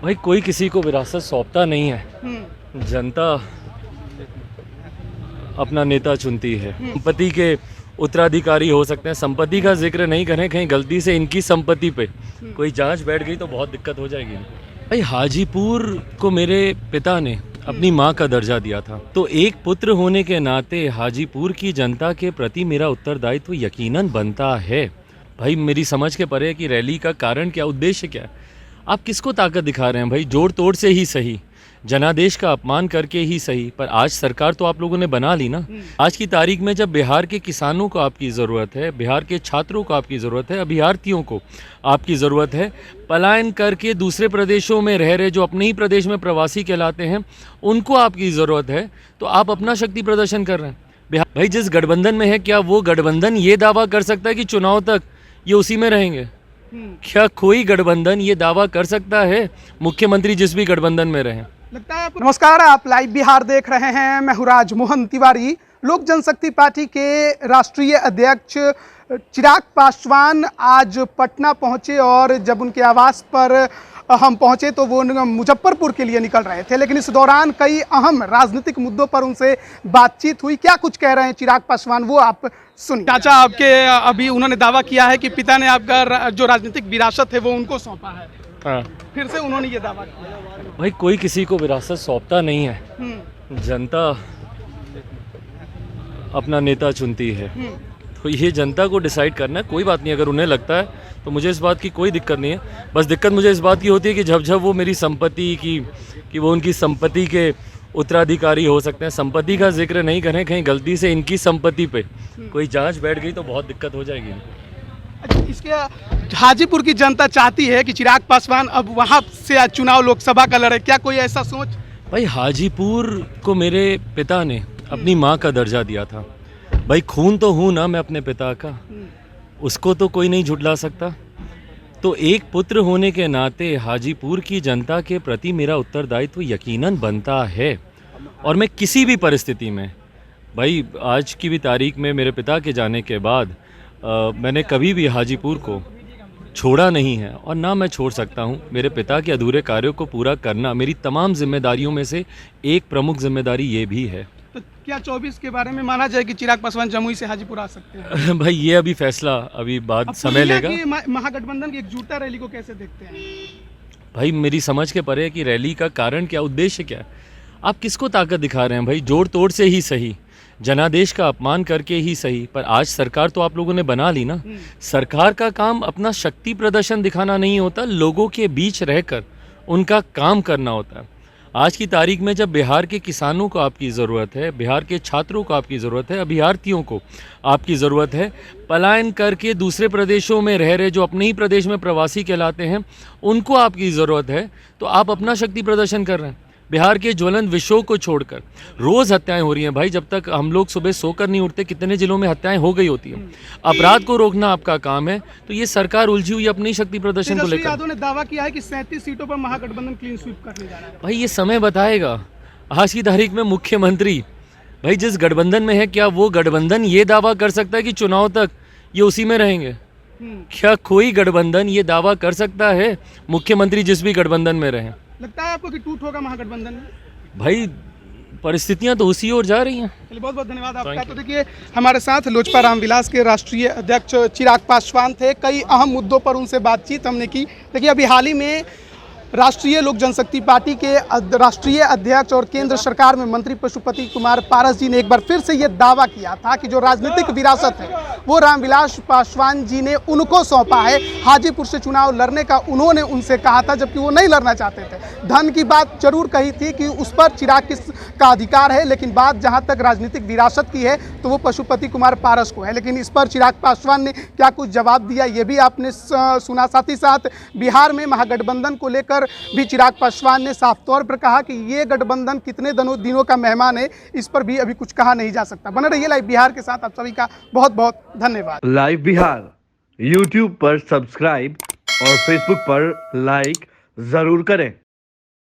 भाई कोई किसी को विरासत सौंपता नहीं है, जनता अपना नेता चुनती है। संपत्ति के उत्तराधिकारी हो सकते हैं, संपत्ति का जिक्र नहीं करें, कहीं गलती से इनकी संपत्ति पे कोई जांच बैठ गई तो बहुत दिक्कत हो जाएगी। भाई हाजीपुर को मेरे पिता ने अपनी माँ का दर्जा दिया था, तो एक पुत्र होने के नाते हाजीपुर की जनता के प्रति मेरा उत्तरदायित्व यकीनन बनता है। भाई मेरी समझ के परे कि रैली का कारण क्या, उद्देश्य क्या है, आप किसको ताकत दिखा रहे हैं। भाई जोड़ तोड़ से ही सही, जनादेश का अपमान करके ही सही, पर आज सरकार तो आप लोगों ने बना ली ना। आज की तारीख में जब बिहार के किसानों को आपकी ज़रूरत है, बिहार के छात्रों को आपकी ज़रूरत है, अभ्यर्थियों को आपकी ज़रूरत है, पलायन करके दूसरे प्रदेशों में रह रहे जो अपने ही प्रदेश में प्रवासी कहलाते हैं उनको आपकी ज़रूरत है, तो आप अपना शक्ति प्रदर्शन कर रहे हैं। बिहार भाई जिस गठबंधन में है, क्या वो गठबंधन ये दावा कर सकता है कि चुनाव तक ये उसी में रहेंगे? क्या कोई गठबंधन ये दावा कर सकता है, मुख्यमंत्री जिस भी गठबंधन में रहे? लगता है आपको। नमस्कार, आप लाइव बिहार देख रहे हैं। मैं हूं राजमोहन तिवारी। लोक जनशक्ति पार्टी के राष्ट्रीय अध्यक्ष चिराग पासवान आज पटना पहुंचे और जब उनके आवास पर हम पहुंचे तो वो मुजफ्फरपुर के लिए निकल रहे थे, लेकिन इस दौरान कई अहम राजनीतिक मुद्दों पर उनसे बातचीत हुई। क्या कुछ कह रहे हैं चिराग पासवान, वो आप सुनिए। चाचा, आपके अभी उन्होंने दावा किया है कि पिता ने आपका जो राजनीतिक विरासत है वो उनको सौंपा है। हाँ, फिर से उन्होंने ये दावा किया। भाई कोई किसी को विरासत सौंपता नहीं है, जनता अपना नेता चुनती है, तो ये जनता को डिसाइड करना है। कोई बात नहीं, अगर उन्हें लगता है तो मुझे इस बात की कोई दिक्कत नहीं है। बस दिक्कत मुझे इस बात की होती है कि जब वो मेरी संपत्ति की कि वो उनकी संपत्ति के उत्तराधिकारी हो सकते हैं, संपत्ति का जिक्र नहीं करें, कहीं गलती से इनकी संपत्ति पे कोई जांच बैठ गई तो बहुत दिक्कत हो जाएगी। इसके हाजीपुर की जनता चाहती है कि चिराग पासवान अब वहां से चुनाव लोकसभा का लड़े, क्या कोई ऐसा सोच? भाई हाजीपुर को मेरे पिता ने अपनी माँ का दर्जा दिया था। भाई खून तो हूँ ना मैं अपने पिता का, उसको तो कोई नहीं झुठला सकता। तो एक पुत्र होने के नाते हाजीपुर की जनता के प्रति मेरा उत्तरदायित्व यकीनन बनता है, और मैं किसी भी परिस्थिति में, भाई आज की भी तारीख में मेरे पिता के जाने के बाद मैंने कभी भी हाजीपुर को छोड़ा नहीं है और ना मैं छोड़ सकता हूं। मेरे पिता के अधूरे कार्यों को पूरा करना मेरी तमाम जिम्मेदारियों में से एक प्रमुख जिम्मेदारी ये भी है। तो क्या 24 के बारे में माना जाए कि चिराग पासवान जमुई से हाजीपुर आ सकते हैं? भाई ये अभी फैसला अभी बाद समय लेगा। महागठबंधन की एकजुटता रैली को कैसे देखते हैं? भाई मेरी समझ के परे कि रैली का कारण क्या, उद्देश्य क्या है, आप किसको ताकत दिखा रहे हैं। भाई जोड़ तोड़ से ही सही, जनादेश का अपमान करके ही सही, पर आज सरकार तो आप लोगों ने बना ली ना। सरकार का काम अपना शक्ति प्रदर्शन दिखाना नहीं होता, लोगों के बीच रहकर उनका काम करना होता है। आज की तारीख में जब बिहार के किसानों को आपकी ज़रूरत है, बिहार के छात्रों को आपकी ज़रूरत है, अभ्यर्थियों को आपकी ज़रूरत है, पलायन करके दूसरे प्रदेशों में रह रहे जो अपने ही प्रदेश में प्रवासी कहलाते हैं उनको आपकी ज़रूरत है, तो आप अपना शक्ति प्रदर्शन कर रहे हैं। बिहार के ज्वलंत विषयों को छोड़कर रोज़ हत्याएं हो रही हैं। भाई जब तक हम लोग सुबह सोकर नहीं उठते कितने जिलों में हत्याएं हो गई होती हैं। अपराध को रोकना आपका काम है, तो ये सरकार उलझी हुई अपनी शक्ति प्रदर्शन को लेकर। यादव ने दावा किया है कि 37 सीटों पर महागठबंधन क्लीन स्वीप करने जा रहा है। भाई ये समय बताएगा। आज की तारीख में मुख्यमंत्री भाई जिस गठबंधन में है, क्या वो गठबंधन ये दावा कर सकता है कि चुनाव तक ये उसी में रहेंगे? क्या कोई गठबंधन ये दावा कर सकता है, मुख्यमंत्री जिस भी गठबंधन में रहे? लगता है आपको कि टूट होगा महागठबंधन में? भाई परिस्थितियां तो उसी ओर जा रही हैं। चलिए, बहुत बहुत धन्यवाद आपका। तो देखिए, हमारे साथ लोजपा रामविलास के राष्ट्रीय अध्यक्ष चिराग पासवान थे। कई अहम मुद्दों पर उनसे बातचीत हमने की। देखिए, अभी हाल ही में राष्ट्रीय लोक जनशक्ति पार्टी के राष्ट्रीय अध्यक्ष और केंद्र सरकार में मंत्री पशुपति कुमार पारस जी ने एक बार फिर से ये दावा किया था कि जो राजनीतिक विरासत है वो रामविलास पासवान जी ने उनको सौंपा है। हाजीपुर से चुनाव लड़ने का उन्होंने उनसे कहा था, जबकि वो नहीं लड़ना चाहते थे। धन की बात जरूर कही थी कि उस पर चिराग का अधिकार है, लेकिन बात जहाँ तक राजनीतिक विरासत की है तो वो पशुपति कुमार पारस को है। लेकिन इस पर चिराग पासवान ने क्या कुछ जवाब दिया ये भी आपने सुना। साथ ही साथ बिहार में महागठबंधन को लेकर भी चिराग पासवान ने साफ तौर पर कहा कि ये गठबंधन कितने दिनों का मेहमान है, इस पर भी अभी कुछ कहा नहीं जा सकता। बने रहिए लाइव बिहार के साथ। आप सभी का बहुत बहुत धन्यवाद। लाइव बिहार YouTube पर सब्सक्राइब और Facebook पर लाइक जरूर करें।